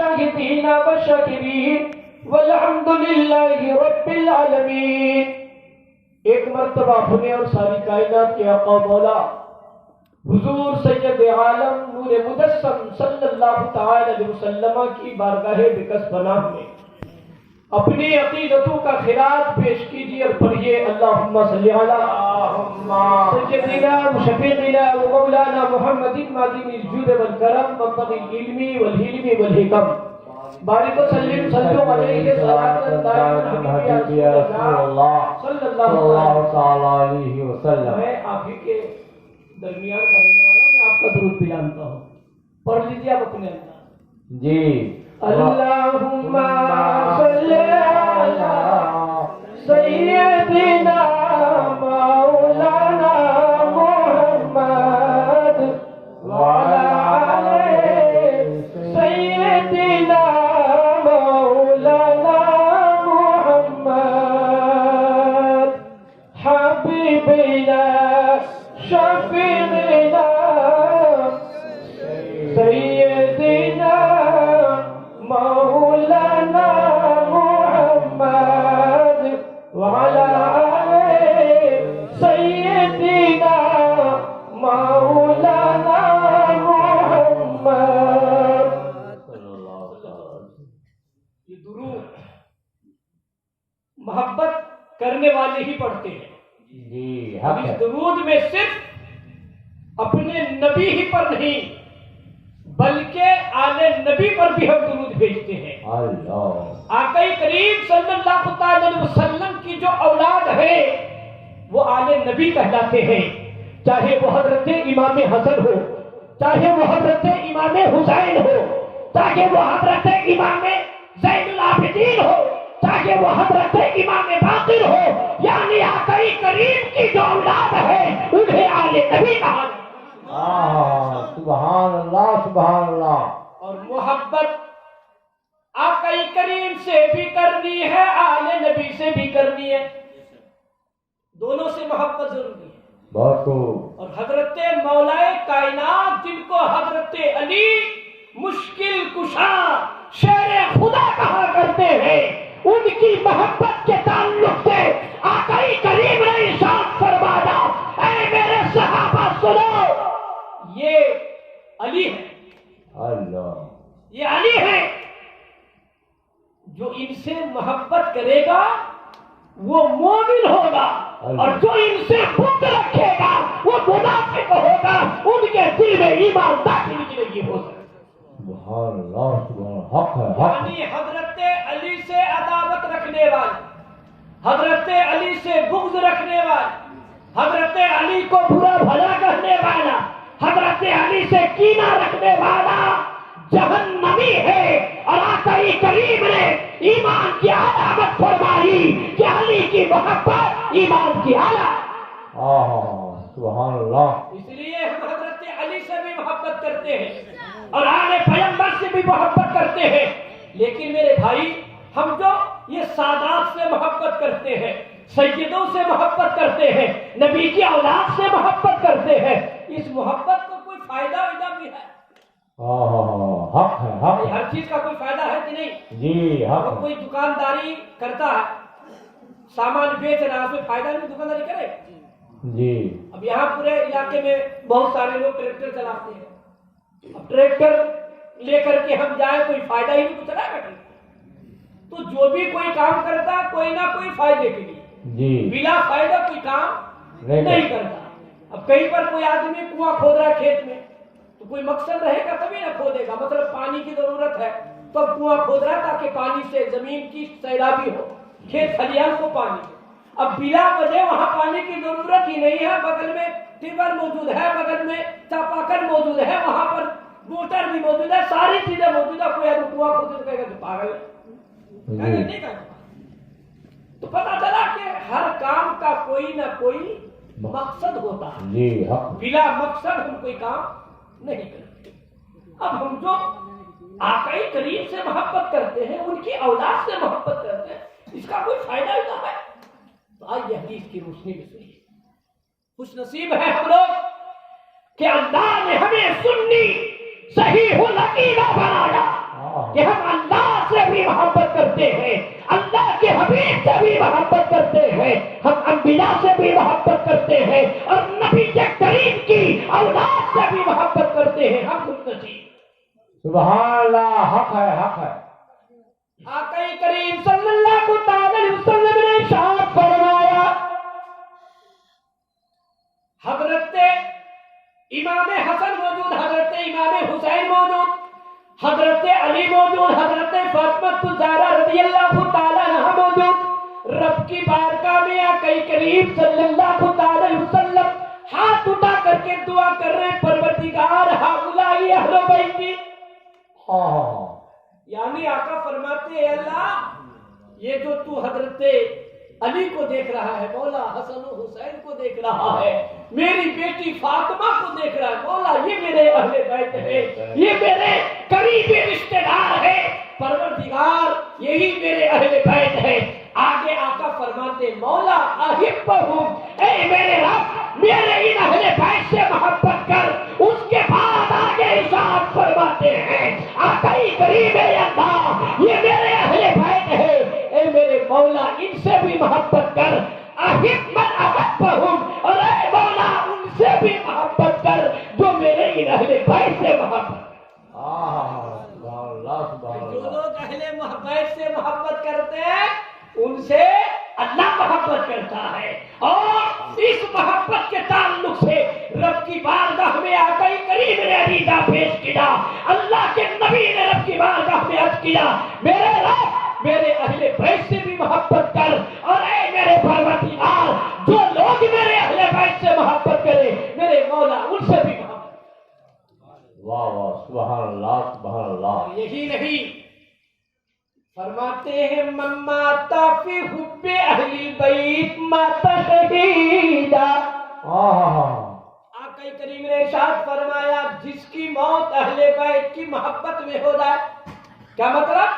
شاکرین و شاکرین والحمد للہ رب العالمین۔ ایک مرتبہ اپنے اور ساری کائنات کے آقا مولا حضور سید عالم نور مجسم صلی اللہ تعالی علیہ وسلم کی بارگاہ بکس پناہ میں اپنی عقیدتوں کا خراج پیش کیجیے اور پڑھیے اللہم صلی علی سیدنا شفیعنا و مولانا محمد معدن الجود والکرم منطق العلم والحلم والحکم بارک و سلم صلو علیہ صلاۃ دائمۃ یا رسول اللہ صلی اللہ تعالی علیہ وسلم۔ میں آپ ہی کے درمیان کا رہنے والا ہوں، میں آپ کا درود بھی جانتا ہوں، پڑھ لیجیے آپ اپنے انداز جی۔ اللہم صلی علی سیدنا مولانا محمد وعلی آلِ سیدنا مولانا محمد حبیبنا شفیعنا سیدنا مولانا محمد وعلى آل سيدنا مولانا محمد۔ یہ درود محبت کرنے والے ہی پڑھتے ہیں جی۔ اس درود میں صرف اپنے نبی ہی پر نہیں بلکہ آل نبی پر بھی ہم درود بھیجتے ہیں۔ آقا کریم صلی اللہ علیہ وسلم کی جو اولاد ہے وہ آل نبی کہلاتے ہیں، چاہے وہ حضرت امام حسن ہو، چاہے وہ حضرت امام حسین ہو، چاہے وہ حضرت امام زین العابدین ہو، چاہے وہ حضرت امام باقر ہو، یعنی آقا کریم کی جو اولاد ہے انہیں آل نبی کہا جاتا ہے۔ سبحان اللہ سبحان اللہ۔ اور محبت آقا کریم سے بھی کرنی ہے، آل نبی سے بھی کرنی ہے، دونوں سے محبت ضروری ہے۔ بہت خوب۔ اور حضرت مولا کائنات جن کو حضرت علی مشکل کشا شیر خدا کہا کرتے ہیں، ان کی محبت کے تعلق سے آقا کریم نے ارشاد فرمایا، اے میرے صحابہ سنو، یہ علی ہے، اللہ یہ علی ہے، جو ان سے محبت کرے گا وہ مومن ہوگا، اور جو ان سے بغض رکھے گا وہ منافق ہوگا، ان کے دل میں ایمان داخل کی نہیں ہو سکتا۔ سبحان اللہ سبحان حق ہے حق۔ یعنی حضرت علی سے عداوت رکھنے والے، حضرت علی سے بغض رکھنے والے، حضرت علی کو برا بھلا کہنے والا، حضرت علی سے کینہ رکھنے والا جہنمی ہے۔ اور آقا کریم نے ایمان کی علامت فرمائی کہ علی کی محبت ایمان کی علامت۔ سبحان اللہ۔ اس لیے ہم حضرت علی سے بھی محبت کرتے ہیں اور آل پیغمبر سے بھی محبت کرتے ہیں، لیکن میرے بھائی ہم جو یہ سادات سے محبت کرتے ہیں، سیدوں سے محبت کرتے ہیں، نبی کی اولاد سے محبت کرتے ہیں، اس محبت کو کوئی فائدہ بھی ہے؟ حق ہے حق۔ ہر چیز کا کوئی فائدہ ہے کہ نہیں؟ جی حق۔ اب کوئی دکانداری کرتا ہے، سامان بیچ رہا ہے، اس میں فائدہ نہیں دکانداری کرے جی۔ اب یہاں پورے علاقے میں بہت سارے لوگ ٹریکٹر چلاتے ہیں، اب ٹریکٹر لے کر کے ہم جائیں کوئی فائدہ ہی نہیں تو چلائے گا۔ تو جو بھی کوئی کام کرتا ہے کوئی نہ کوئی فائدے کے لیے جی، بلا فائدہ کوئی کام نہیں کرتا۔ اب کہیں پر کوئی آدمی کنواں کھود رہا ہے کھیت میں، تو کوئی مقصد رہے گا تبھی نہ کھودے گا، مطلب پانی کی ضرورت ہے تو اب کنواں کھود رہا ہے تاکہ پانی سے زمین کی سیرابی ہو، کھیت کھلیان کو پانی ہو۔ اب بلا وجہ وہاں پانی کی ضرورت ہی نہیں ہے، بغل میں ٹیوبر موجود ہے، بغل میں چاپاکل موجود ہے، وہاں پر موٹر بھی موجود ہے، ساری چیزیں موجود ہے، کوئی کنواں کھود کہے گا تو پاگل نہیں کہا۔ تو پتا چلا کہ ہر کام کا کوئی نہ کوئی مقصد ہوتا ہے، بلا مقصد ہم کوئی کام نہیں کرتے۔ اب ہم جو آقا کریم سے محبت کرتے ہیں، ان کی اولاد سے محبت کرتے ہیں، اس کا کوئی فائدہ نہ ہے۔ تو آج حدیث کی روشنی میں سنیے، خوش نصیب ہے ہم لوگ کہ اللہ نے ہمیں سنی صحیح العقیدہ بنایا، کہ ہم اللہ سے بھی محبت کرتے ہیں، اللہ کے حبیب سے بھی محبت کرتے ہیں، ہم انبیاء سے بھی محبت کرتے ہیں اور نبی کریم کی اولاد سے بھی محبت کرتے ہیں. ہم خوش نصیب. سبحان اللہ. حق ہے حق ہے. آقا کریم صلی اللہ علیہ وسلم نے ارشاد فرمایا، حضرت امام حسن موجود، حضرت امام حسین موجود، حضرت علی موجود، حضرت فاطمہ الزہرا رضی اللہ تعالیٰ عنہا موجود. رب کی بارگاہ میں آقا کریم صلی اللہ علیہ وسلم ہاتھ اٹھا کر کے دعا کر رہے، پروردگار ہؤلاء اہل بیتی. یعنی آقا فرماتے ہیں اللہ یہ جو تو حضرت علی کو دیکھ رہا ہے مولا، حسن و حسین کو دیکھ رہا ہے، میری بیٹی فاطمہ کو دیکھ رہا ہے مولا، یہ میرے اہل بیت ہے، یہ میرے قریبی رشتہ دار ہے پروردگار، یہی میرے اہل بیت ہے. آگے آقا فرماتے مولا احبہم، اے میرے رب میرے ان اہل بیت سے محبت کر. اس کے بعد آگے ارشاد فرماتے ہیں آقا کریم اے اللہ یہ میرے اہل بیت ہے، اے میرے مولا ان سے بھی محبت کر. احب من احبہم، اور اے مولا ان سے بھی محبت کر جو میرے ان اہل بیت سے محبت. سبحان اللہ سبحان جو اللہ. لوگ اہل بیت سے محبت کرتے ہیں ان سے اللہ محبت کرتا ہے، اور اس محبت کے تعلق سے رب کی بارگاہ میں آقا کریم نے عقیدہ پیش کیا. اللہ کے نبی نے رب کی بارگاہ میں عرض کیا میرے رب میرے اہل بیت سے بھی محبت کر، اور اے میرے پروردگار جو لوگ میرے اہل بیت سے محبت کرے میرے مولا ان سے بھی محبت. واہ واہ سبحان اللہ سبحان اللہ. یہی نہیں فرماتے ہیں من مات فی حب اہل بیت مات شہیدا. آقا کریم نے ارشاد فرمایا جس کی موت اہل بیت کی محبت میں ہو جائے. کیا مطلب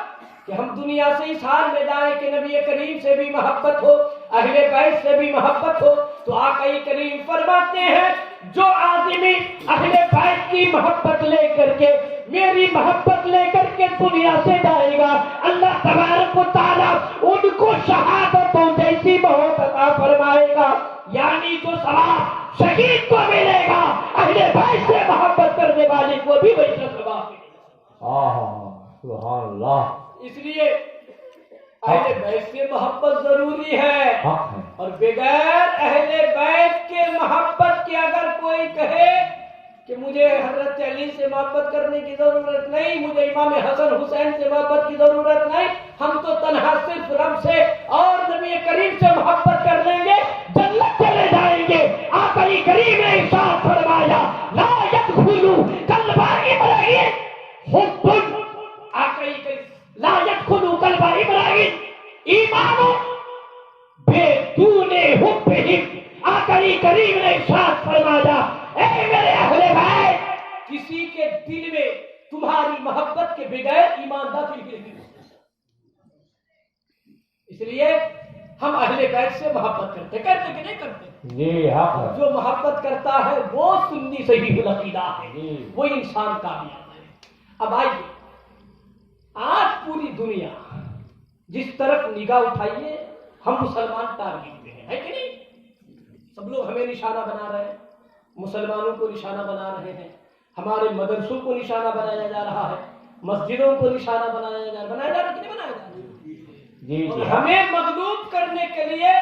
کہ ہم دنیا سے اس حال میں جائیں کہ نبی کریم سے بھی محبت ہو، اہل بیت سے بھی محبت ہو. تو آقا کریم فرماتے ہیں جو آدمی اہل بیت کی محبت لے کر کے میری محبت لے کر کے دنیا سے جائے گا اللہ تبارک و تعالیٰ ان کو شہادتوں جیسی موت عطا فرمائے گا. یعنی جو ثواب شہید کو ملے گا اہل بیت سے محبت کرنے والے کو بھی ویسا ثواب ملے گا. سبحان اللہ. اس لیے اہل بیت سے محبت ضروری ہے، اور بغیر اہل بیت کے محبت کے اگر کوئی کہے کہ مجھے حضرت علی سے محبت کرنے کی ضرورت نہیں، مجھے امام حسن حسین سے محبت کی ضرورت نہیں، ہم تو تنہا صرف رب سے اور نبی کریم سے محبت کر لیں گے جنت چلے جائیں گے. آقا کریم نے ارشاد فرمایا لا يدخل قلب ابراہیم حب، آقا کریم لا يدخل قلب ابراہیم ایمان بدون حبہم. آقا کریم نے ارشاد فرمایا اے میرے اہل بیت کسی کے دل میں تمہاری محبت کے بغیر ایمان داخل نہیں ہوتا. اس لیے ہم اہل بیت سے محبت کرتے کہ نہیں کرتے؟ جی حق ہے. جو محبت کرتا ہے وہ سنی صحیح العقیدہ ہے، وہ انسان کامیاب ہے. اب آئیے آج پوری دنیا جس طرف نگاہ اٹھائیے ہم مسلمان ٹارگٹ پہ ہیں، ہے کہ نہیں؟ سب لوگ ہمیں نشانہ بنا رہے ہیں، مسلمانوں کو نشانہ بنا رہے ہیں، ہمارے مدرسوں کو نشانہ بنایا جا رہا ہے، مسجدوں کو نشانہ بنایا جا رہا ہے کہ نہیں بنایا جا رہا؟ اور ہمیں مغلوب کرنے کے لیے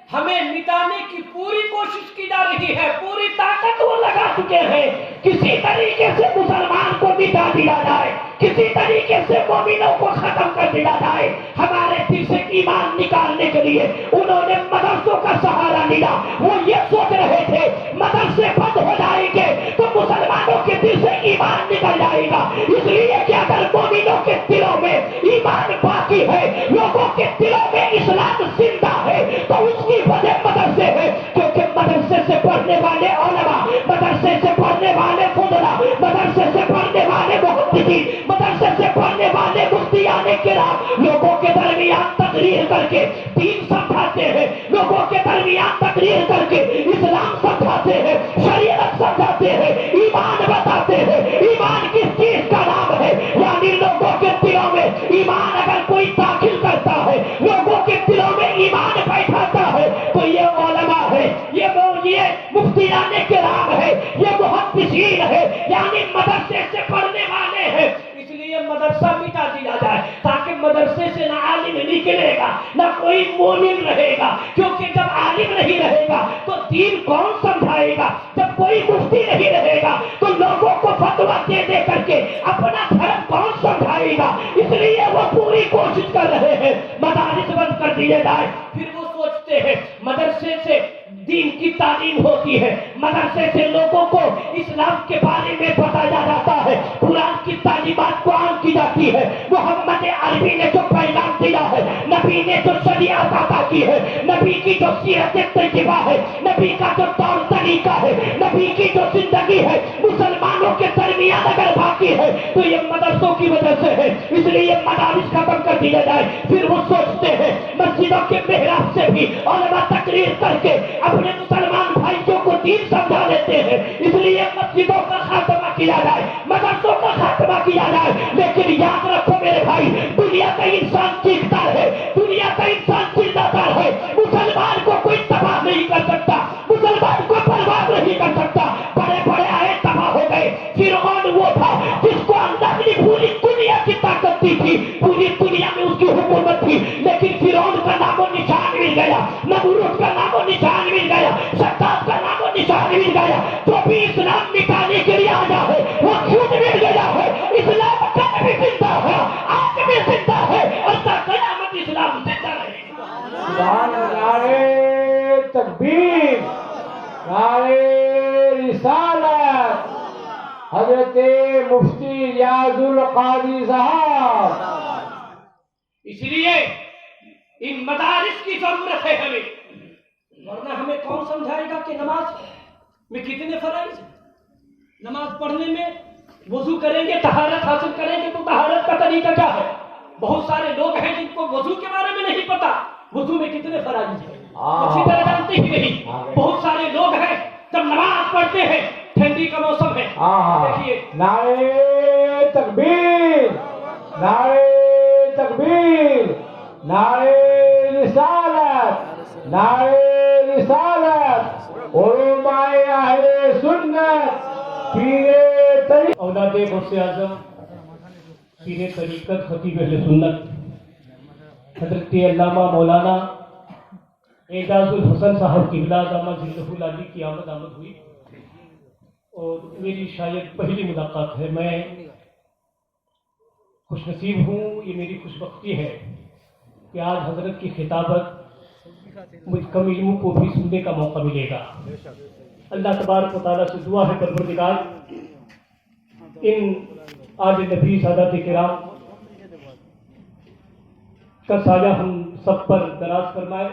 ہمیں مٹانے کی پوری کوشش کی جا رہی ہے، پوری طاقت وہ لگا چکے ہیں کسی طریقے سے مسلمان کو مٹا دیا جائے، کسی طریقے سے مومنوں کو ختم کر دیا جائے. ہمارے دل سے ایمان نکالنے کے لیے انہوں نے مدرسوں کا سہارا لیا. وہ یہ سوچ رہے تھے مدرسے بند ہو جائیں گے تو مسلمانوں کے دل سے ایمان نکل جائے گا، اس لیے کہ اگر مومنوں کے دلوں میں ایمان باقی ہے، لوگوں کے دلوں میں اسلام زندہ ہے، تو اس کی وجہ مدرسے ہے. کیونکہ مدرسے سے پڑھنے والے علماء، مدرسے سے پڑھنے والے فضلاء، مدرسے سے پڑھنے والے محدثین، مدرسے سے پڑھنے والے مفتیان کرام لوگوں کے درمیان تقریر کر کے دین سمجھاتے ہیں، لوگوں کے درمیان تقریر کر کے اسلام سمجھاتے ہیں، شریعت سمجھاتے ہیں، ایمان بتاتے ہیں. ایمان کس چیز کا نام ہے؟ یعنی لوگوں کے ایمان اگر کوئی داخل کرتا ہے، لوگوں کے دلوں میں ایمان بیٹھاتا ہے، تو یہ علماء ہے، یہ مفتیان کرام ہے، یہ محدثین ہے، یعنی مدرسے سے پڑھنے والے ہیں۔ اس لیے مدرسہ مٹا دیا جائے تاکہ مدرسے سے نہ عالم نکلے گا نہ کوئی مومن رہے گا، کیونکہ جب عالم نہیں رہے گا تو دین کون سمجھائے گا؟ جب کوئی مفتی نہیں رہے گا تو لوگوں کو فتویٰ دے دے کر کے اپنا دھرم کون سمجھائے گا؟ اس لیے وہ پوری کوشش کر رہے ہیں مدارس بند کر دیے جائے۔ پھر وہ سوچتے ہیں مدرسے سے دین کی تعلیم ہوتی ہے، مدرسے سے لوگوں کو اسلام کے بارے میں بتایا جاتا ہے، قرآن کی تعلیمات قرآن کی جاتی ہے، محمد عربی نے جو پیغام دیا ہے، نبی نے جو شریعت عطا کی ہے، نبی کی جو سیرت طیبہ ہے، نبی کا جو طور طریقہ ہے، نبی کی جو زندگی ہے، مسلمانوں کے درمیان اگر باقی ہے تو یہ مدرسوں کی وجہ سے ہے۔ اس لیے مدارس ختم کر دیا جائے۔ پھر وہ سوچتے ہیں مسجدوں کے محراب سے بھی علماء تقریر کر کے اپنے مسلمان بھائیوں کو دین سمجھا لیتے ہیں، اس لیے مسجدوں کا خاتمہ کیا جائے، مدرسوں کا خاتمہ کیا جائے۔ لیکن یاد رکھو میرے بھائی، دنیا کا انسان چیختا ہے، دنیا کا انسان چلاتا ہے، مسلمان کو کوئی تباہ نہیں کر سکتا، مسلمان کو برباد نہیں کر سکتا۔ بڑے بڑے آئے تباہ ہو گئے۔ فرعون وہ تھا جس کو اللہ نے پوری دنیا کی طاقت دی تھی، پوری دنیا میں اس کی حکومت تھی، لیکن فرعون کا نام و نشان مل گیا، نمرود کا نام و نشان مل گیا، شداد کا نام و نشان مل گیا۔ جو بھی اسلام مٹانے کے لیے آیا ہے وہ خود مل گیا ہے۔ اسلام کل بھی زندہ ہے، آج بھی زندہ ہے، اور تا قیامت اسلام زندہ رہے گا۔ نعرے تکبیر، نعرے رسالت، حضرت مفتی ریاض القاضی صاحب۔ اس لیے ان مدارس کی ضرورت ہے ہمیں، ورنہ ہمیں کون سمجھائے گا کہ نماز میں کتنے فرائض ہیں؟ نماز پڑھنے میں وضو کریں گے، طہارت حاصل کریں گے تو طہارت کا طریقہ کیا ہے؟ بہت سارے لوگ ہیں جن کو وضو کے بارے میں نہیں پتا، وضو میں کتنے فرائض ہیں اچھی طرح جانتے ہی نہیں۔ بہت سارے لوگ ہیں جب نماز پڑھتے ہیں، ٹھنڈی کا موسم ہے، دیکھیے نعرے تکبیر، نعرے تکبیر، نعرے رسالت، نعرے رسالت، علماء اہل سنت، پیر طریقت، اولاد غوث اعظم پیر طریقت خطیب اہل سنت حضرت علامہ مولانا اعجاز الحسن صاحب قبلہ دامہ ظلہ العالی کی آمد ہوئی، اور میری شاید پہلی ملاقات ہے۔ میں خوش نصیب ہوں، یہ میری خوش بختی ہے کہ آج حضرت کی خطابت مجھ کم علموں کو بھی سننے کا موقع ملے گا۔ اللہ تبارک و تعالیٰ سے دعا ہے پروردگار ان آج نبی سادات کرام کا سایہ ہم سب پر دراز فرمائے،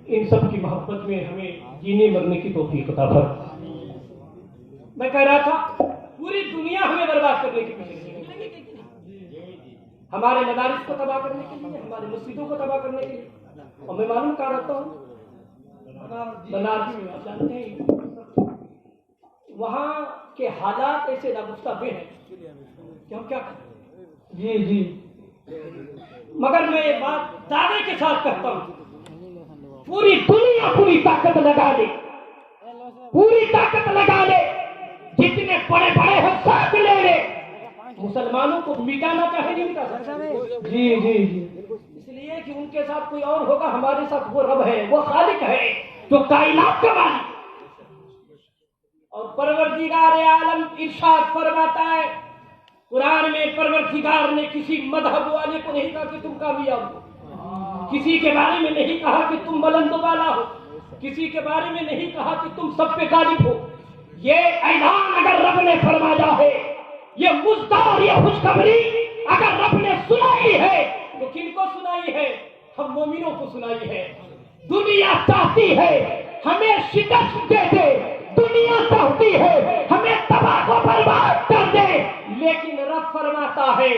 ان سب کی محبت میں ہمیں جینے مرنے کی توفیق عطا فرمائے۔ میں کہہ رہا تھا پوری دنیا ہمیں برباد کرنے کی کوشش کرے گی، ہمارے مدارس کو تباہ کرنے کے لیے، ہمارے مسجدوں کو تباہ کرنے کے لیے۔ اور میں معلوم کر رہتا ہوں بنارسی میں، آپ جانتے ہیں وہاں کے حالات ایسے ناگفتہ بے ہیں کہ ہم کیا کریں۔ جی جی، مگر میں یہ بات دعوے کے ساتھ کہتا ہوں، پوری دنیا پوری طاقت لگا لے، پوری طاقت لگا لے، جتنے بڑے بڑے ہیں ساتھ لے لے، مسلمانوں کو مٹانا چاہے نہیں مٹا سکتا۔ جی جی جی، اس لیے کہ ان کے ساتھ کوئی اور ہوگا، ہمارے ساتھ وہ رب ہے، وہ خالق ہے جو کائنات کا مالک۔ اور پروردگار عالم ارشاد فرماتا ہے قرآن میں، پروردگار نے کسی مذہب والے کو نہیں کہا کہ تم کامیاب ہو، کسی کے بارے میں نہیں کہا کہ تم بلند و بالا ہو، کسی کے بارے میں نہیں کہا کہ تم سب پہ غالب ہو۔ یہ اعلان اگر رب نے فرمایا ہے، یہ مژدہ اور یہ خوشخبری اگر رب نے سنائی ہے تو کن کو سنائی ہے؟ ہم مومنوں کو سنائی ہے۔ دنیا چاہتی ہے ہمیں شکست دے دے، دنیا چاہتی ہے ہمیں تباہ و برباد کر دے، لیکن رب فرماتا ہے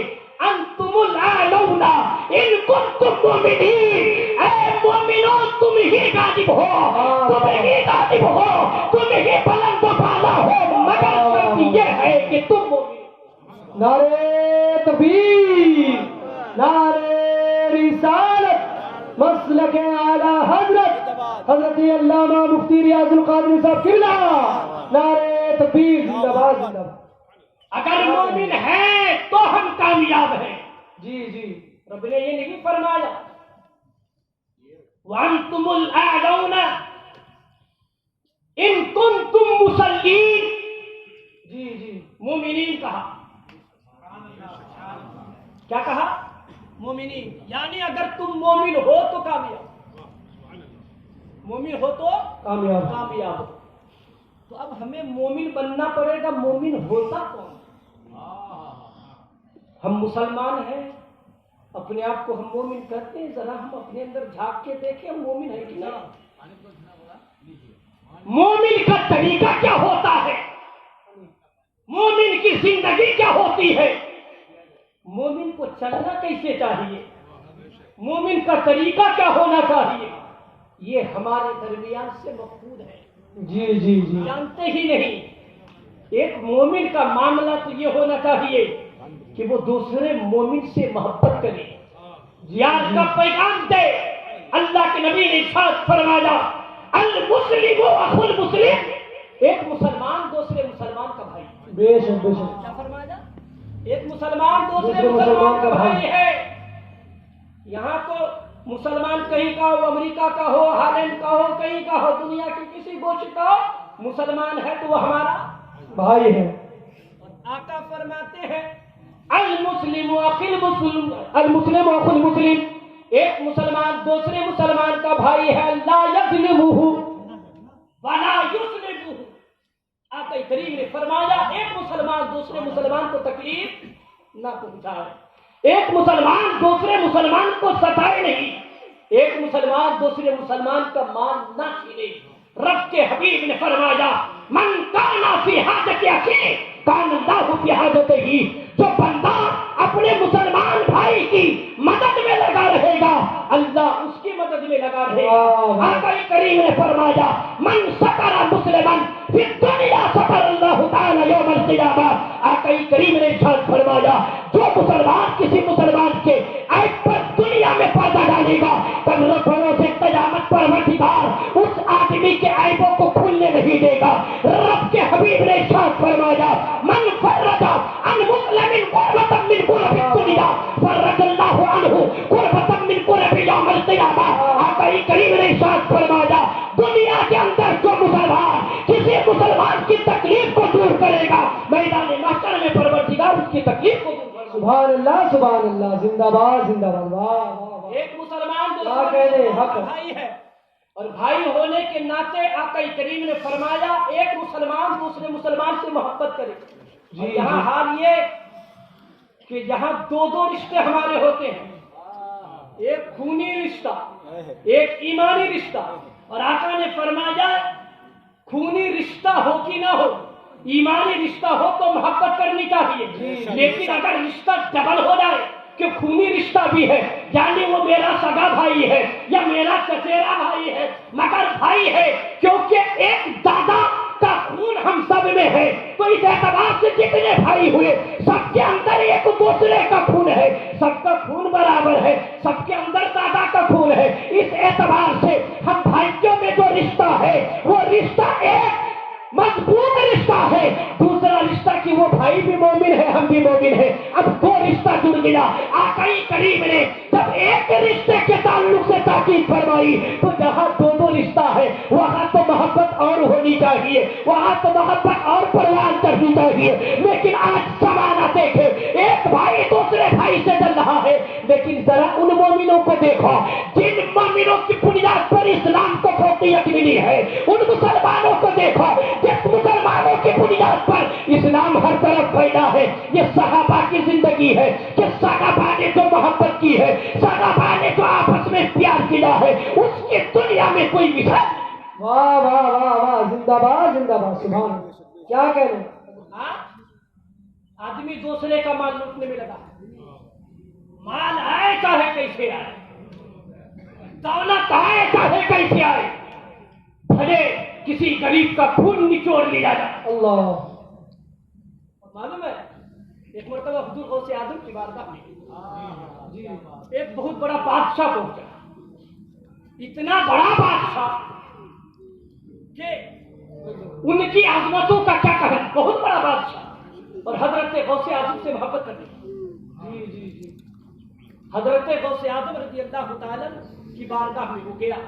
انتم الاعلون ان کنتم مومنین، اے مومنوں تم ہی غالب ہو، تم ہی غالب ہو، تم ہی بلند و بالا ہو، مگر شرط یہ ہے کہ تم مومن۔ نعرے تکبیر، نعرہ رسالت، مسلک اعلی حضرت حضرت علامہ مفتی ریاض القادری صاحب قبلہ، نعرہ تکبیر، زندہ باد زندہ باد۔ اگر مومن ہیں تو ہم کامیاب ہیں۔ جی جی، رب نے یہ نہیں فرمایا وَأَنْتُمُ الْأَعْلَوْنَ إِن كُنْتُم مُّصَلِّينَ، جی جی، مومنین کہا، کیا کہا؟ مومنین، یعنی اگر تم مومن ہو تو کامیاب، مومن ہو تو کامیاب۔ کامیاب ہو۔ تو اب ہمیں مومن بننا پڑے گا، مومن ہوتا کون؟ ہم مسلمان ہیں، اپنے آپ کو ہم مومن کہتے ہیں، ذرا ہم اپنے اندر جھانک کے دیکھیں ہم مومن ہیں کہ نہیں؟ مومن کا طریقہ کیا ہوتا ہے؟ مومن کی زندگی کیا ہوتی ہے؟ مومن کو چلنا کیسے چاہیے؟ مومن کا طریقہ کیا ہونا چاہیے؟ یہ ہمارے درمیان سے مفقود ہے، جی جی جی، جانتے ہی نہیں۔ ایک مومن کا معاملہ تو یہ ہونا چاہیے کہ وہ دوسرے مومن سے محبت کرے، یار کا پیغام دے۔ اللہ کے نبی نے ارشاد فرمایا المسلم اخو المسلم، ایک مسلمان دوسرے مسلمان کا بھائی۔ بے شک بے شک، کیا فرمایا؟ ایک مسلمان دوسرے مسلمان کا بھائی ہے۔ یہاں تو مسلمان کہیں کا ہو، امریکہ کا ہو، ہالینڈ کا ہو، کہیں کا ہو، دنیا کی کسی گوشت کا ہو، مسلمان ہے تو وہ ہمارا بھائی ہے۔ آقا فرماتے ہیں المسلم اخو المسلم، المسلم اخو المسلم، ایک مسلمان دوسرے مسلمان کا بھائی ہے، لا یظلمہ ولا یظلمہ۔ آقا کریم نے فرمایا ایک مسلمان دوسرے مسلمان کو تکلیف نہ پہنچائے، ایک مسلمان دوسرے مسلمان کو ستائے نہیں، ایک مسلمان دوسرے مسلمان کا مال نہ چھینے۔ رب کے حبیب نے فرمایا من کان فی حاجت اخیہ کان اللہ فی حاجتہ، جو بندہ اپنے مسلمان بھائی کی مدد میں لگا رہے گا اللہ اس کی مدد میں لگا رہے گا۔ آقا کریم نے فرمایا من ستر مسلما فی الدنیا ستر اللہ تعالی یوم القیامہ۔ آقا کریم نے ارشاد فرمایا جو مسلمان کسی مسلمان کے عیب پر دنیا میں پردہ ڈالے گا کل روز قیامت پر پروردگار اس آدمی کے عیبوں کو کھلنے نہیں دے گا۔ رب کے حبیب نے ارشاد فرمایا من فرج عن مسلم قربۃ من قرب الدنیا فرج اللہ عنہ قربۃ من قرب یوم القیامہ۔ آقا کریم نے ارشاد فرمایا دنیا کے اندر جو مسلمان کسی مسلمان کی تکلیف کو دور کرے گا میدان محشر میں پروردگار اس کی تکلیف کو دور کرے گا۔ سبحان اللہ سبحان اللہ، زندہ باد زندہ باد، واہ واہ واہ۔ ایک مسلمان کیا کہنے حق دوسرے بھائی ہے، اور بھائی ہونے کے ناطے آقا کریم نے فرمایا ایک مسلمان دوسرے مسلمان سے محبت کرے۔ اور یہاں حال یہ کہ یہاں دو دو رشتے ہمارے ہوتے ہیں، ایک خونی رشتہ ایک ایمانی رشتہ، اور آقا نے فرمایا خونی رشتہ ہو کہ نہ ہو ایمانی رشتہ ہو تو محبت کرنی چاہیے، لیکن اگر رشتہ ڈبل ہو جائے کہ خونی رشتہ بھی ہے یعنی وہ میرا سگا بھائی ہے یا میرا چچیرا بھائی ہے مگر بھائی ہے کیونکہ ایک دادا کا خون ہم سب میں ہے، تو اس اعتبار سے جتنے بھائی ہوئے سب کے اندر ایک دوسرے کا خون ہے، سب کا خون برابر ہے، سب کے اندر دادا کا خون ہے، اس اعتبار سے ہم بھائیوں میں جو رشتہ ہے وہ رشتہ ایک مضبوط رشتہ ہے، دوسرا رشتہ کہ وہ بھائی بھی مومن ہے ہم بھی مومن ہے، اب دو رشتہ جڑ گیا۔ آقا کریم نے جب ایک رشتے کے تعلق سے تاکید فرمائی تو جہاں دو دو رشتہ ہے وہاں تو محبت اور ہونی چاہیے، وہاں تو محبت اور پروان کرنی چاہیے، لیکن آج زمانہ دیکھے ایک بھائی دوسرے بھائی سے ڈر رہا ہے، لیکن ذرا ان مومنوں کو دیکھو جن مومنوں کی بنیاد پر اسلام کو فوقیت ملی ہے، ان مسلمانوں کو دیکھو جس مسلمانوں کی بنیاد پر اسلام ہر طرف پھیلا ہے۔ یہ صحابہ کی زندگی ہے کہ صحابہ نے جو محبت کی ہے، صحابہ نے جو آپس میں پیار کیا ہے، اس کی دنیا میں کوئی مثال۔ واہ واہ واہ واہ، زندہ باد زندہ باد، سبحان اللہ، کیا کہنے۔ آدمی دوسرے کا مال لوٹنے میں لگا، مال آئے چاہے کیسے آئے، دولت آئے چاہے کیسے آئے، بھلے کسی غریب کا خون نچوڑ لیا جائے۔ اللہ، معلوم ہے یہ ایک مرتبہ حضور غوث اعظم کی بارگاہ میں ایک بہت بڑا بادشاہ پہنچا، اتنا بڑا بادشاہ کہ ان کی عظمتوں کا کیا کہنا، بہت بڑا بادشاہ، اور حضرت غوث اعظم سے محبت کرتے ہیں۔ حضرت غوث اعظم رضی اللہ تعالیٰ کی بارگاہ میں وہ گیا،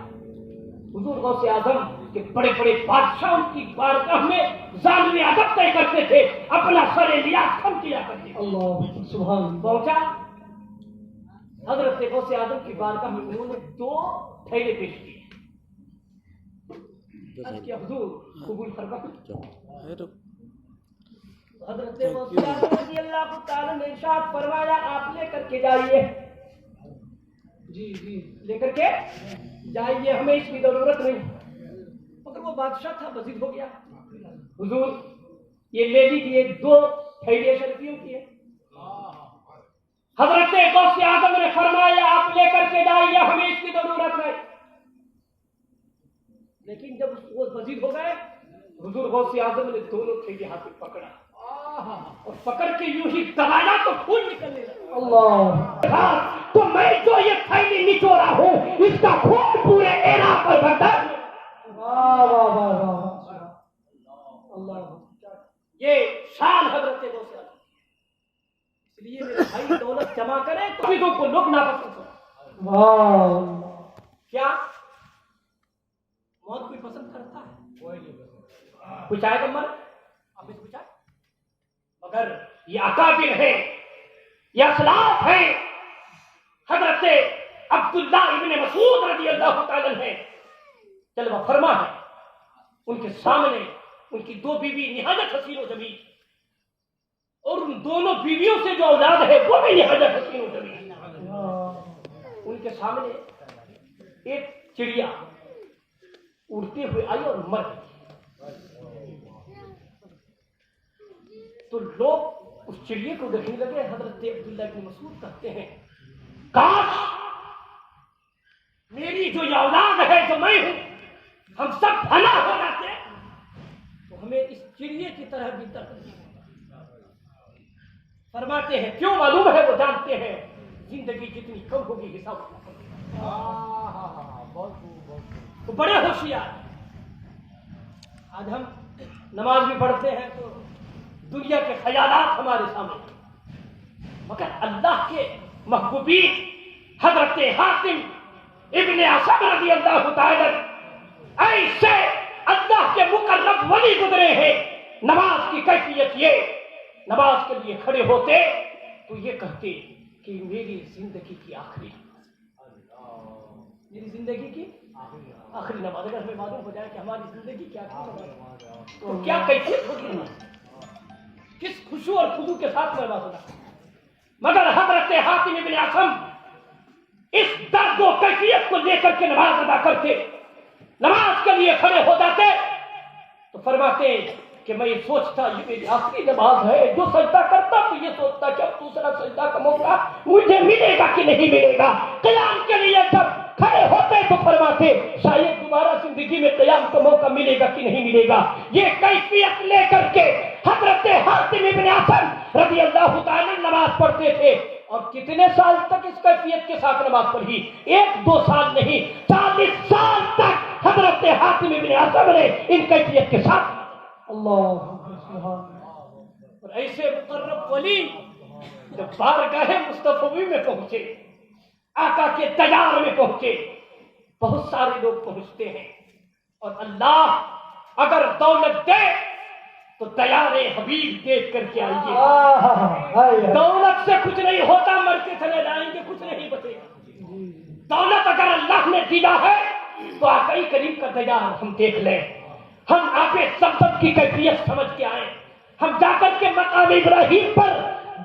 حضور غوث اعظم کے بڑے بڑے بادشاہ ان کی بارگاہ میں ظالم ادب طے کرتے تھے، اپنا سر نیاز کم کیا کرتے تھے۔ اللہ سبحان پہنچا حضرت غوث اعظم کی بارگاہ میں، انہوں نے 2 تھیلے پیش کیے، عرض کیا حضور قبول فرمائیں۔ حضرت غوث اعظم رضی اللہ تعالیٰ نے ارشاد فرمایا آپ لے کر کے جائیے، لے کر کے جائیے، ہمیں اس کی ضرورت نہیں۔ مگر وہ بادشاہ تھا، مزید ہو گیا، حضور یہ لے لیجیے 2 تھیلے شرفیوں کی ہے۔ حضرت غوث اعظم نے فرمایا آپ لے کر کے جائیے، ہمیں اس کی ضرورت نہیں۔ لیکن جب وہ مزید ہو گئے، حضور غوث اعظم نے دونوں تھیلے ہاتھ میں پکڑا اور پکڑ کے یوں ہی دبایا تو خون نکلنے لگا۔ اللہ تو میں جو یہ تھیلی نچوڑا ہوں اس کا خون پورے عراق پر بہتا ہے۔ واہ واہ واہ واہ اللہ یہ شان حضرت غوث اعظم۔ اس لیے میرے بھائی دولت جمع کریں تو چیزوں کو لوگ ناپسند کریں۔ واہ کیا موت کوئی پسند کرتا ہے؟ کوئی چاہے گا مر؟ آپ اس کو چاہے؟ مگر یہ اکابر ہے، یہ اسلاف ہے، حضرت عبداللہ ابن مسعود رضی اللہ تعالیٰ عنہ جلوہ فرما ہے، ان کے سامنے ان کی 2 بیوی نہایت حسین و جمیل، اور ان دونوں بیویوں سے جو اولاد ہے وہ بھی نہایت حسین و جمیل۔ ان کے سامنے ایک چڑیا اڑتے ہوئے آئی اور مر گئی، تو لوگ اس چڑیے کو دیکھنے لگے۔ حضرت عبداللہ ابن مسعود کہتے ہیں کاش میری جو یہ اولاد ہے، جو میں ہوں، ہم سب فنا ہو جاتے تو ہمیں اس چڑیے کی طرح بھی ترقی فرماتے ہیں۔ کیوں معلوم ہے؟ وہ جانتے ہیں زندگی جتنی کم ہوگی حساب تو بڑے ہوشیار۔ آج ہم نماز بھی پڑھتے ہیں تو دنیا کے خیالات ہمارے سامنے، مگر اللہ کے محبوبین حضرت حاتم ابن اصم رضی اللہ تعالی ایسے اللہ کے مقرب ولی گزرے ہیں۔ نماز کی کیفیت یہ، نماز کے لیے کھڑے ہوتے تو یہ کہتے کہ میری زندگی کی آخری آخری نماز۔ اگر ہمیں معلوم ہو جائے کہ ہماری زندگی کی آخری نماز تو کیا کیفیت ہوگی، کس خشوع اور خضوع کے ساتھ نماز ہونا۔ مگر حضرت حاتم ابن اصم اس درد و کیفیت کو لے کر کے نماز ادا کرتے، نماز کے لیے کھڑے ہو جاتے تو فرماتے کہ میں یہ سوچتا یہ میری آخری نماز ہے، جو سجدہ کرتا تو یہ سوچتا کہ اب دوسرا سجدہ کا موقع مجھے ملے گا کہ نہیں ملے گا۔ قیام کے لیے جب کھڑے ہوتے تو فرماتے شاید دوبارہ زندگی میں قیام کا موقع ملے گا کہ نہیں ملے گا۔ یہ کیفیت لے کر کے حضرت حاتم ابن اصم رضی اللہ تعالیٰ نماز پڑھتے تھے، اور کتنے سال تک اس کیفیت کے ساتھ نماز پڑھی؟ 1-2 سال نہیں، 40 سال تک حضرت حاتم ابن اصم نے ان کیفیت کے ساتھ۔ اللہ اور ایسے مقرب ولی جب بارگاہ مصطفی میں پہنچے، آقا کے دیار میں پہنچے، بہت سارے لوگ پہنچتے ہیں، اور اللہ اگر دولت دے تو دیار حبیب دیکھ کر کے آئیے۔ دولت سے کچھ نہیں ہوتا، مر کے چلے جائیں گے، کچھ نہیں بچے گا۔ دولت اگر اللہ نے دیا ہے تو آقا کریم کا دیار ہم دیکھ لیں، ہم آپے سب کی کیفیت سمجھ کے آئے، ہم جا کر کے مقام ابراہیم پر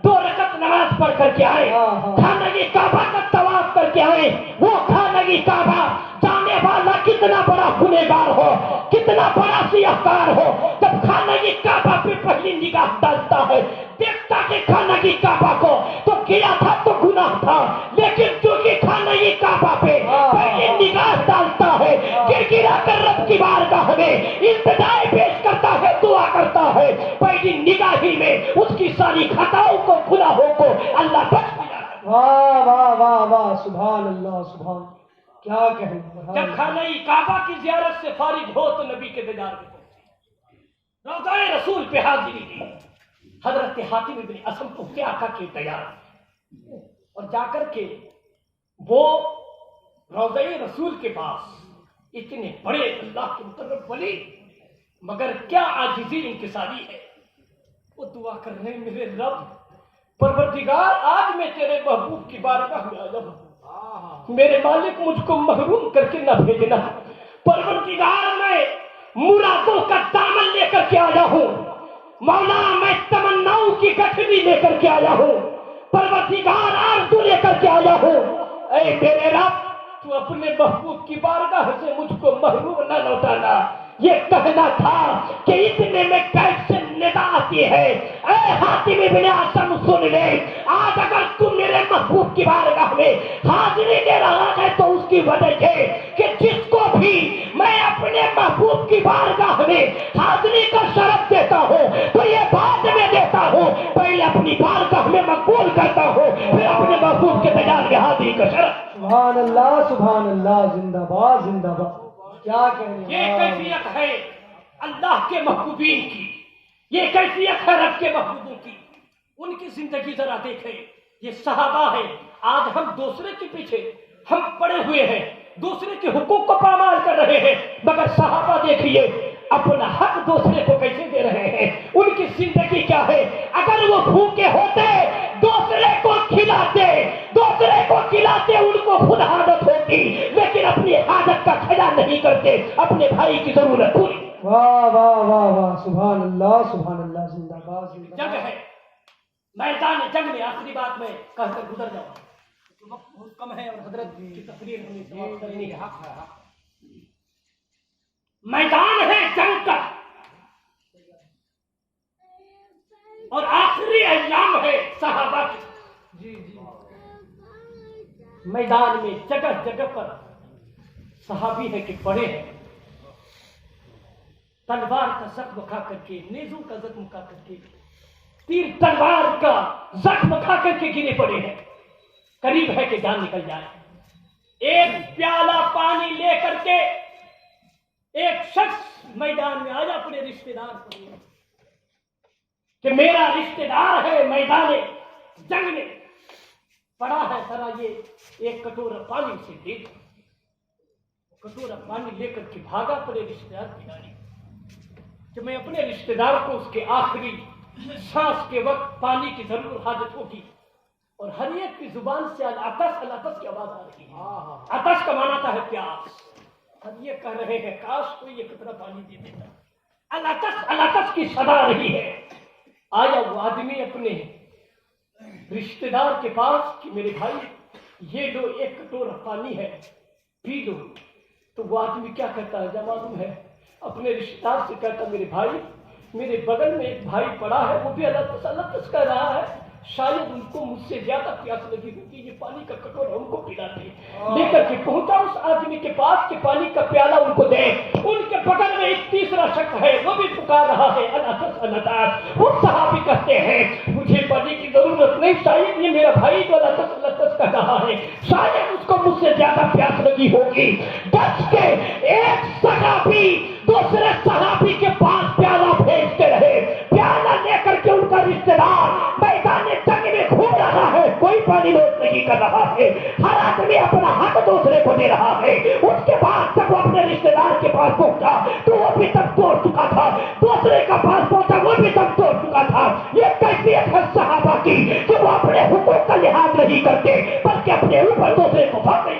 2 رکعت نماز پڑھ کر کے آئے، خانہ کعبہ کا طواف کر کے آئے۔ وہ خانہ کعبہ جانے والا کتنا بڑا گنہگار ہو، کتنا بڑا سیاہکار ہو، جب خانہ کعبہ پہ پہلی نگاہ ڈالتا ہے دیکھتا کہ خانہ کعبہ کو تو کیا تھا تو گناہ تھا، لیکن چونکہ خانہ کعبہ پہ پہلی نگاہ ڈالتا ہے، گر گرا کر رب کی بارگاہ میں التجائے پیش کرتا ہے، دعا کرتا ہے، پہلی نگاہ گواہی میں اس کی ساری خطاؤں کو گناہوں کو اللہ بخش دیا۔ واہ واہ واہ واہ، سبحان اللہ سبحان، کیا کہیں۔ جب خانہ کعبہ کی زیارت سے فارغ ہو تو نبی کے دیدار میں پہنچے، روضہ رسول پہ حاضری دی۔ حضرت حاتم ابن اسم پہنچے آقا کے تیار، اور جا کر کے وہ روضہ رسول کے پاس اتنے بڑے اللہ کے مقرب ولی، مگر کیا عاجزی انکساری ہے، وہ دعا کر رہے ہیں میرے رب پروردگار آج میں تیرے محبوب کی بارگاہ میں آیا ہوں، میرے مالک مجھ کو محروم کر کے نہ بھیجنا، پروردگار میں مرادوں کا دامن لے کر کے آیا ہوں، مولا میں تمناؤں کی گٹھڑی لے کر کے آیا ہوں، پروردگار آرزو لے کر کے آیا ہوں، اے میرے رب تو اپنے محبوب کی بارگاہ سے مجھ کو محروم نہ لوٹانا۔ یہ کہنا تھا کہ اتنے میں کیسے ندا آتی ہے، اے حاتم ابن اسم سن لے، آج اگر تم میرے محبوب کی بارگاہ میں حاضری دے رہا ہے تو اس کی وجہ یہ کہ جس کو بھی میں اپنے محبوب کی بارگاہ میں حاضری کا شرف دیتا ہوں تو یہ بعد میں دیتا ہوں، پہلے اپنی بارگاہ میں مقبول کرتا ہوں، پھر اپنے محبوب کے دیدار میں حاضری کا شرف۔ سبحان اللہ، زندہ باد زندہ باد، کیا کہیں۔ یہ کیفیت ہے اللہ کے محبوبین کی، یہ کیفیت ہے رب کے محبوبوں کی۔ ان کی زندگی ذرا دیکھیں، یہ صحابہ ہے، آج ہم دوسرے کے پیچھے ہم پڑے ہوئے ہیں، دوسرے کے حقوق کو پامال کر رہے ہیں، مگر صحابہ دیکھیے اپنا حق دوسرے کو کیسے دے رہے ہیں۔ ان کی زندگی کیا ہے، اگر وہ بھوکے ہوتے دوسرے کو کھلاتے، دوسرے کو کھلاتے، ان کو خود حاجت ہوتی، لیکن اپنی حاجت کا خیال نہیں کرتے، اپنے بھائی کی ضرورت پوری۔ واہ واہ واہ واہ، سبحان اللہ، زندہ باد زندہ جنگ باد۔ ہے، میدان جنگ میں آخری بات میں کہہ کر گزر جاؤں، وقت بہت کم ہے اور حضرت کی تقریر ہمیں سماعت کرنے کے حق ہے۔ میدان ہے جنگ کا اور آخری ایام ہے صحابہ کی، میدان میں جگہ جگہ پر صحابی ہے کہ پڑے ہیں، تلوار کا زخم کھا کر کے، نیزوں کا زخم کھا کر کے، تیر تلوار کا زخم کھا کر کے گرے پڑے ہیں، قریب ہے کہ جان نکل جائے۔ ایک پیالہ پانی لے کر کے ایک شخص میدان میں آیا اپنے رشتہ دار کو کہ میرا رشتہ دار ہے میدان جنگ میں پڑا ہے، ذرا یہ ایک کٹورا پانی سے دے دو۔ کٹورا پانی لے کر کے بھاگا اپنے رشتہ دار کی گاڑی کہ میں اپنے رشتہ دار کو اس کے آخری سانس کے وقت پانی کی ضرور حاجت ہوگی، اور ہر ایک کی زبان سے العطش العطش کی آواز آ رہی ہے۔ عطش کا معنی آتا ہے پیاس، ہم یہ کہہ رہے ہیں کاش کوئی یہ قطرہ پانی دے دیتا۔ العطش العطش کی صدا آ رہی ہے۔ آیا وہ آدمی اپنے رشتہ دار کے پاس کہ میرے بھائی یہ لو ایک کٹورا پانی ہے، پی لو۔ تو وہ آدمی کیا کہتا ہے جب معلوم ہے، اپنے رشتہ دار سے کہتا میرے بھائی میرے بغل میں ایک بھائی پڑا ہے، وہ بھی العطش کر رہا ہے، شاید ان کو مجھ سے زیادہ پیاس لگی ہوگی، یہ پانی کا کٹورا ان کو پلاتے۔ لے کر کے پہنچا اس آدمی کے پاس کہ پانی کا پیالہ ان کو دے۔ ان کے بغل میں ایک تیسرا شخص ہے، وہ بھی پکار رہا ہے العطش العطش۔ وہ صحابی کہتے ہیں مجھے پانی کی ضرورت نہیں، شاید یہ میرا بھائی جو العطش العطش کہہ رہا ہے، شاید اس کو مجھ سے زیادہ پیاس لگی ہوگی۔ بچ کے ایک صحابی دوسرے صحابی کے پاس پیالہ بھیجتے رہے، پیالہ لے کر کے ان کا رشتہ دار میدان جنگ میں گھوم رہا ہے، کوئی پانی نوٹ نہیں کر رہا ہے، ہر آدمی اپنا حق دوسرے کو دے رہا ہے۔ اس کے بعد جب وہ اپنے رشتہ دار کے پاس پہنچا تو وہ بھی تب توڑ چکا تھا، دوسرے کا پاس پہنچا وہ بھی تب توڑ چکا تھا۔ یہ کیفیت ہے صحابہ کی کہ وہ اپنے حقوق کا لحاظ نہیں کرتے بلکہ اپنے اوپر دوسرے کو بھاگتے۔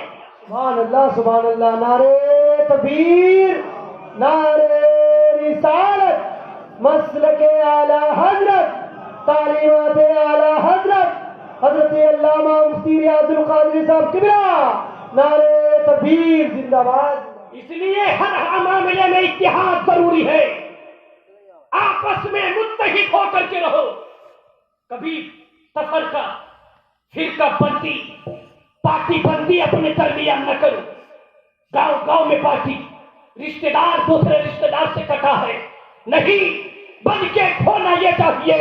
سبحان اللہ، نعرے تکبیر، نعرے رسالت، مسلک اعلی حضرت، تعلیمات اعلی حضرت حضرت علامہ مفتی ریاض القادری صاحب کبریٰ، نعرے تکبیر، زندہ باد۔ اس لیے ہر معاملے میں اتحاد ضروری ہے، آپس میں متحد ہو کر کے رہو، کبھی تفرقہ، فرقہ بندی، پارٹی بندی اپنے درمیان نہ کرو۔ گاؤں گاؤں میں پارٹی، رشتہ دار دوسرے رشتہ دار سے کٹا ہے، نہیں، بن کے کھونا یہ چاہیے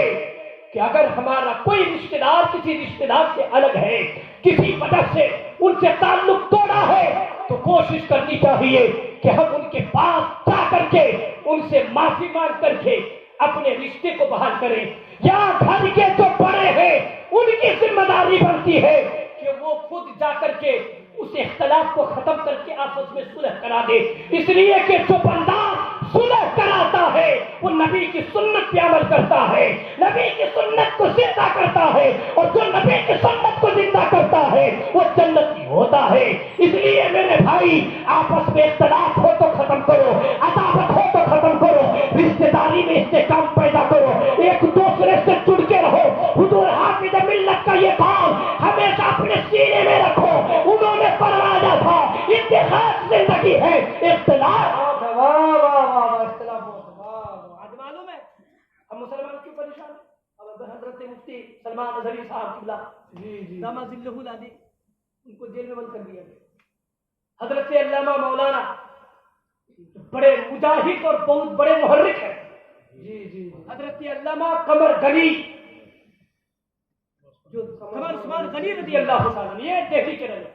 کہ اگر ہمارا کوئی رشتہ دار کسی رشتہ دار سے الگ ہے، کسی وجہ سے ان سے تعلق توڑا ہے، تو کوشش کرنی چاہیے کہ ہم ان کے پاس جا کر کے ان سے معافی مانگ کر کے اپنے رشتے کو بحال کریں. یا گھر کے جو بڑے ہیں ان کی ذمہ داری بنتی ہے کہ وہ خود جا کر کے اس اختلاف کو ختم کر کے آپس میں صلح کرا دے. اس لیے کہ جو بندہ صلح کراتا ہے وہ نبی کی سنت پہ عمل کرتا ہے، نبی کی سنت کو زندہ کرتا ہے، اور جو نبی کی سنت کو زندہ کرتا ہے وہ جنتی ہوتا ہے. اس لیے میرے بھائی آپس میں اختلاف ہو تو ختم کرو، عداوت ہو تو ختم کرو، رشتہ داری میں استحکام پیدا کرو، ایک دوسرے سے جڑ کے رہو. حضور حافظ ملت کا یہ کام ہمیشہ اپنے سینے میں رکھو. انہوں نے فرمایا تھا اتحاد زندگی ہے، اختلاف آج معلوم ہے ہم مسلمان کیوں پریشان ہیں. اب حضرت مفتی سلمان اظہری صاحب قبلہ دامہ ذلہ العلی ان کو جیل میں بند کر دیا گیا. حضرت علامہ مولانا بڑے مجاہد اور بہت بڑے محرک ہیں، حضرت علامہ قمر غنی جو قمر عثمان غنی رضی اللہ تعالیٰ عنہ، یہ دہلی کے رہنے،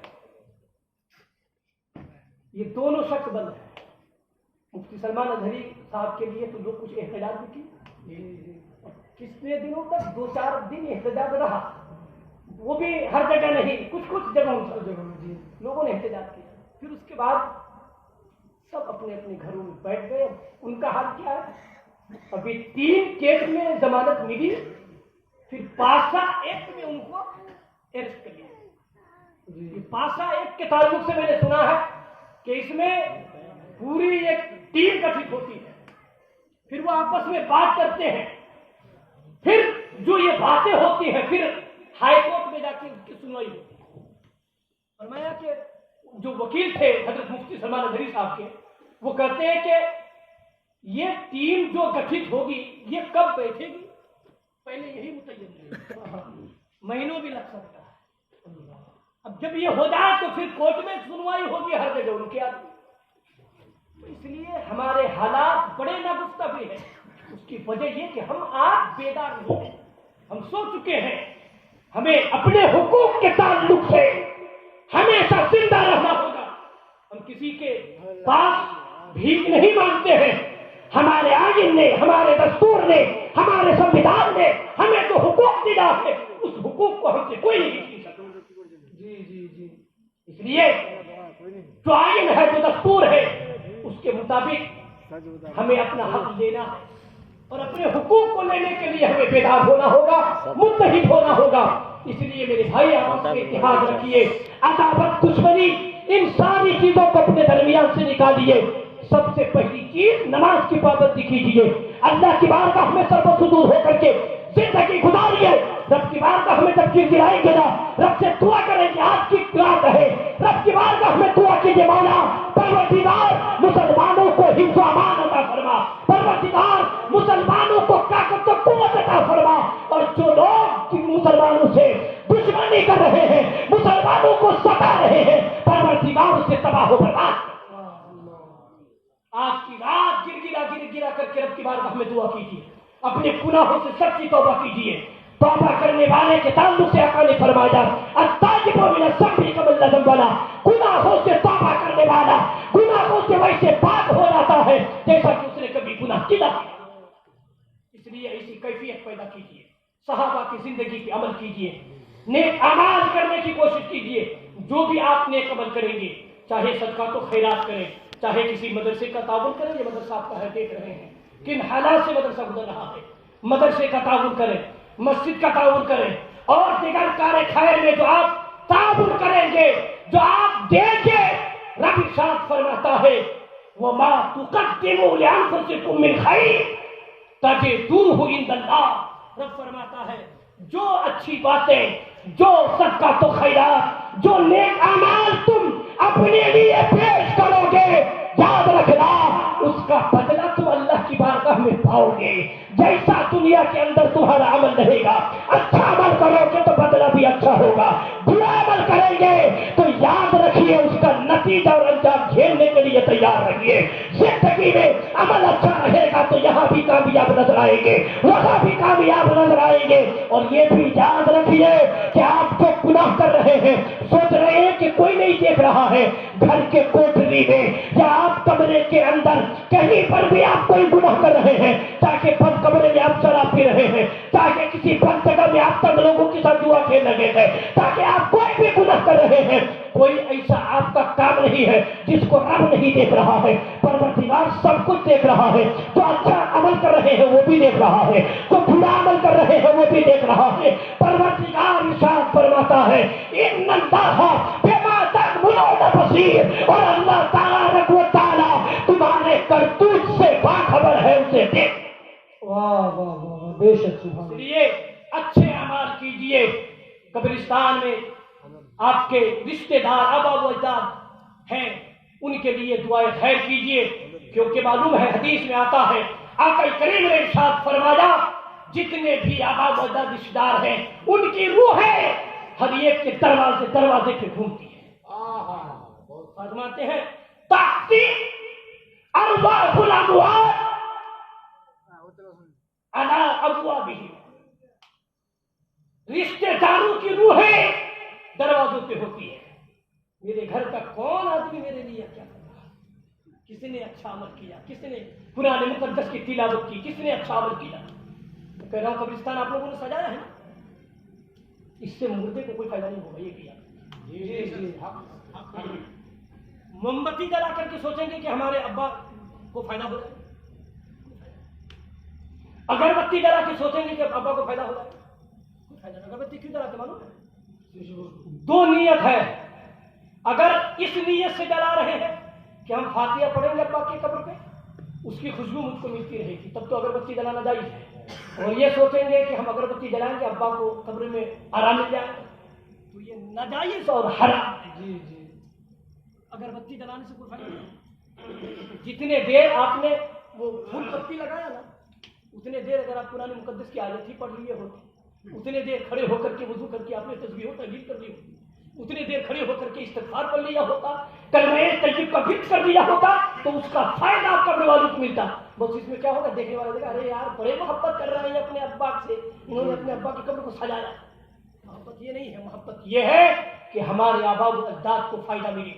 یہ دونوں شخص بند ہیں. مفتی سلمان اظہری صاحب کے لیے تو جو کچھ احتجاج بھی کی، کتنے دنوں تک 2-4 دن احتجاج رہا، وہ بھی ہر جگہ نہیں، کچھ جگہوں پر لوگوں نے احتجاج کیا. پھر اس کے بعد سب اپنے اپنے گھروں میں بیٹھ گئے. ان کا حال کیا ہے؟ ابھی 3 کیس میں ضمانت ملی، پھر پاسا ایکٹ میں ان کو اریسٹ کر لیا. پاسا ایکٹ کے تعلق سے میں نے سنا ہے کہ اس میں پوری ایک ٹیم گٹھت ہوتی ہے، پھر وہ آپس میں بات کرتے ہیں، پھر جو یہ باتیں ہوتی ہیں پھر ہائی کورٹ میں جا کے اس کی سنوائی ہوتی ہے. فرمایا کہ جو وکیل تھے حضرت مفتی سلمان اظہری صاحب کے، وہ کہتے ہیں کہ یہ ٹیم جو گٹھت ہوگی یہ کب بیٹھے گی پہلے یہی متعین ہے، مہینوں بھی لگ سکتا ہے. اب جب یہ ہو جائے تو پھر کورٹ میں سنوائی ہوگی ہر جگہ ان کے آدمی. اس لیے ہمارے حالات بڑے ناگفتہ بھی ہیں. اس کی وجہ یہ کہ ہم آج بیدار نہیں ہیں، ہم سو چکے ہیں. ہمیں اپنے حقوق کے تعلق سے ہمیشہ زندہ رہنا ہوگا. ہم کسی کے پاس بھیک نہیں مانگتے ہیں. ہمارے آئین نے، ہمارے دستور نے، ہمارے سنویدھان نے ہمیں جو حقوق دیا ہے اس حقوق کو ہم سے کوئی نہیں چھین سکتا. اس لیے جو آئین ہے، جو دستور ہے، اس کے مطابق ہمیں اپنا حق لینا ہے، اور اپنے حقوق کو لینے کے لیے ہمیں بیدار ہونا ہوگا، متحد ہونا ہوگا. اس لیے میرے بھائی آپس میں اتحاد رکھیے، عداوت دشمنی ان ساری چیزوں کو اپنے درمیان سے نکالیے. سب سے پہلی چیز نماز کی پابندی کیجیے. اللہ کی بارگاہ میں سر و سجود ہو کر کے زندگی گزاریے. رب کی بارگاہ میں جب گر گرائیں گے نا، رب سے دعا کریں کہ آج کی رات ہے، رب کی بارگاہ میں دعا کیجیے، مولا پروردگار مسلمانوں کو حفظ و امان عطا فرما، پروردگار مسلمانوں کو طاقت و قوت عطا فرما، اور جو لوگ مسلمانوں سے دشمنی کر رہے ہیں، مسلمانوں کو ستا رہے ہیں، پروردگار سے تباہ و برباد. آج کی رات گر گرا کر کے رب کی بارگاہ میں دعا کیجیے، اپنے گناہوں سے سچی توبہ کیجیے. توبہ کرنے والے کے تعلق سے آقا نے فرمایا التائب من الذنب کمن لا ذنب له، گناہوں سے توبہ کرنے والا گناہوں سے ویسے پاک ہو جاتا ہے جیسا کہ اس نے کبھی گناہ کیا. اس لیے ایسی کیفیت پیدا کیجیے، صحابہ کی زندگی پہ عمل کیجیے، نیک اعمال کرنے کی کوشش کیجیے. جو بھی آپ نیک عمل کریں گے، چاہے صدقات و خیرات کریں، چاہے کسی مدرسے کا تعاون کریں. یہ مدرسہ آپ کا ہے، دیکھ رہے ہیں کن حالات سے مدرسہ گزر رہا ہے. مدرسے کا تعاون کریں، مسجد کا تعاون کریں، اور دیگر کار خیر میں جو آپ تعاون کریں گے، جو آپ دیں گے، رب ارشاد فرماتا ہے وَمَا تُقَدِّمُوا لِأَنفُسِكُم مِّن خَيْرٍ تَجِدُوهُ عِندَ اللَّهِ. رب فرماتا ہے جو اچھی باتیں، جو صدقات و خیرات، جو نیک اعمال تم اپنے لیے پیش کرو گے، یاد رکھنا اس کا بدلہ تم اللہ کی بارگاہ میں پاؤ گے. جیسا دنیا کے اندر تمہارا عمل رہے گا، اچھا عمل کرو گے تو بدلہ بھی اچھا ہوگا، برا عمل کریں گے تو یاد رکھیے اس کا نتیجہ نتیجہ اور انجام جھیلنے کے لیے تیار رہیے. زندگی میں عمل اچھا رہے گا تو یہاں بھی کامیاب نظر آئیں گے, وہاں بھی کامیاب نظر آئیں گے. اور یہ بھی یاد رکھیے کہ آپ جو گناہ کر رہے ہیں, سوچ رہے ہیں کہ کوئی نہیں دیکھ رہا ہے, گھر کے کوٹری میں یا آپ کمرے کے اندر کہیں پر بھی آپ کوئی گناہ کر رہے ہیں, تاکہ بند کمرے میں آپ شراب پی رہے ہیں, تاکہ کسی بند جگہ میں آپ تب لوگوں کے ساتھ جوا کھیل لگے ہیں, تاکہ آپ کوئی بھی گناہ کر رہے ہیں, کوئی ایسا آپ کا کام نہیں ہے جس کو رب نہیں دیکھ رہا ہے. پروردگار سب کچھ دیکھ رہا ہے. جو اچھا عمل کر رہے ہیں وہ بھی دیکھ رہا ہے, جو برا عمل کر رہے ہیں وہ بھی دیکھ رہا ہے. پروردگار ارشاد فرماتا ہے ان اللہ بما تعملون بصیر, اور اللہ تبارک و تعالی تمہارے کرتوت سے باخبر ہے, اسے دیکھ. واہ واہ واہ, بے شک سبحان. اس لیے اچھے اعمال کیجئے. قبرستان میں آپ کے رشتہ دار آبا و اجداد ہیں, ان کے لیے دعائیں خیر کیجئے, کیونکہ معلوم ہے حدیث میں آتا ہے آقا کریم نے ارشاد فرمایا جتنے بھی آبا و اجداد رشتہ دار ہیں ان کی روحیں ہر ایک کے دروازے دروازے پہ گھومتی ہے. فرماتے ہیں تاتی ارواح الاموات علی ابوابہم, رشتہ داروں کی روحیں دروازوں پہ ہوتی ہے. میرے گھر کا کون آدمی میرے لیے کیا کر رہا ہے, کسی نے اچھا عمل کیا, کسی نے قرآن مقدس کی تلاوت کی, کسی نے اچھا عمل کیا. تو کہہ رہا ہوں قبرستان آپ لوگوں نے سجایا ہے, اس سے مردے کو کوئی فائدہ نہیں ہوگا. یہ کیا موم بتی جلا کر کے سوچیں گے کہ ہمارے ابا کو فائدہ ہو جائے, اگربتی جلا کے سوچیں گے کہ ابا کو فائدہ ہو جائے, اگربتی کیوں جلاتے معلوم ہے؟ دو نیت ہے. اگر اس نیت سے جلا رہے ہیں کہ ہم فاتحہ پڑھیں گے ابا کی قبر پہ, اس کی خوشبو مجھ کو ملتی رہے گی, تب تو اگربتی جلانا جائز ہے. اور یہ سوچیں گے کہ ہم اگربتی جلائیں گے ابا کو قبر میں آرام مل جائے گا, تو یہ ناجائز اور حرام ہے. اگربتی جلانے سے کوئی فائدہ نہیں. جتنے دیر آپ نے وہ پھول پتی لگایا نا, اتنے دیر اگر آپ قرآن مقدس کی آیت ہی پڑھ لیے ہوتے, اتنے دیر کھڑے ہو کر کے وضو کر کے آپ نے تسبیح و تحلیل کر لی ہوتی, اتنے دیر کھڑے ہو کر کے استغفار پڑھ لیا ہوتا, کلمہ طیب کا ذکر کر لیا ہوتا, تو اس کا فائدہ قبر والوں کو ملتا. بس اس میں کیا ہوگا, دیکھنے والے دیکھا ارے یار بڑے محبت کر رہے ہیں اپنے ابا سے, انہوں نے اپنے ابا کی قبر کو سجایا. محبت یہ نہیں ہے, محبت یہ ہے کہ ہمارے آبا و اجداد کو فائدہ ملے.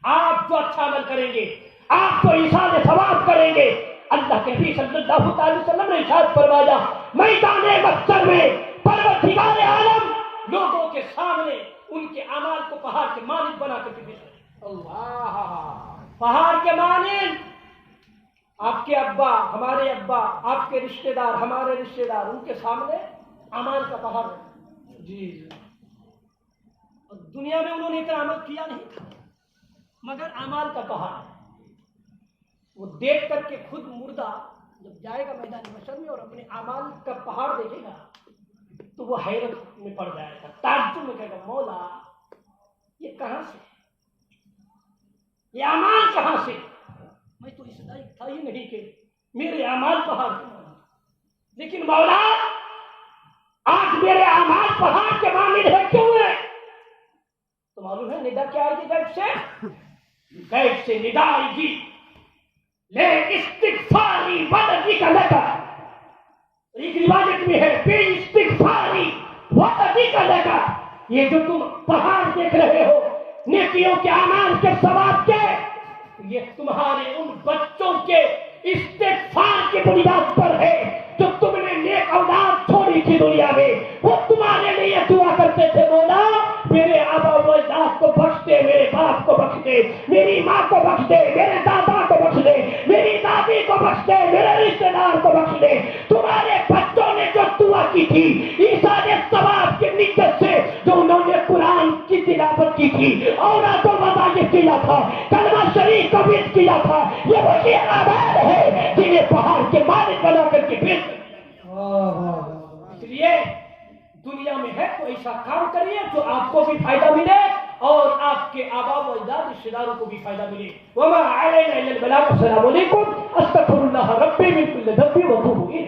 آپ جو اچھا عمل کریں گے, آپ جو ایثار ثواب کریں گے, اللہ کے نبی صلی اللہ علیہ وسلم نے ارشاد فرمایا میدان محشر میں پروردگار عالم لوگوں کے سامنے ان کے اعمال کو پہاڑ کے مانند بنا کر کے پیش کرے. اللہ, پہاڑ کے مانند. آپ کے ابا, ہمارے ابا, آپ کے رشتہ دار, ہمارے رشتہ دار, ان کے سامنے اعمال کا پہاڑ ہے. جی, دنیا میں انہوں نے اتنا عمل کیا نہیں تھا, مگر اعمال کا پہاڑ ہے. وہ دیکھ کر کے خود مردہ جب جائے گا میدان محشر میں اور اپنے اعمال کا پہاڑ دیکھے گا تو وہ حیرت میں پڑ جائے گا, تعجب میں کہے گا مولا یہ کہاں سے, یہ اعمال کہاں سے, میں تو اس لائق تھا ہی نہیں کہ میرے اعمال پہاڑ کے مانند, لیکن مولا آج میرے اعمال پہاڑ کے مانند ہے, کیوں ہے؟ تو معلوم ہے ندا کیا آئے گی غیب سے, غیب سے ندا آئے گی لے استغفاری وددی کا لگا. ایک روایت میں ہے بے استغفاری وددی کا لگا. یہ جو تم پہاڑ دیکھ رہے ہو نیکیوں کے اعمال کے ثواب کے, یہ تمہارے ان بچوں کے استغفار کی بنیاد پر ہے جو تم نے نیک اولاد چھوڑی تھی دنیا میں. وہ تمہارے لیے دعا کرتے تھے مولا میرے آبا و اجداد کو بخش دے, میرے باپ کو بخش دے, میری ماں کو بخش دے, میرے دادا کو بخش دے, میری دادی کو بخش دے, میرے رشتے دار کو بخش دے. تمہارے بچوں نے جو دعا کی تھی ایثار ثواب کی نیت سے, جو انہوں نے قرآن کی تلاوت کی تھی, اوراد و وظائف کیا تھا, کلمہ شریف کو پیش کیا تھا, یہ وہی آباد ہے جنہیں پہاڑ کے مالک بنا کر کے پیش. اس لیے دنیا میں ہے تو ایسا کام کریے جو آپ کو بھی فائدہ ملے اور آپ کے آبا و اجداد رشتہ داروں کو بھی فائدہ ملے. وما علینا الا البلاغ. السلام علیکم. استغفر اللہ ربی من کل ذنب واتوب الیہ.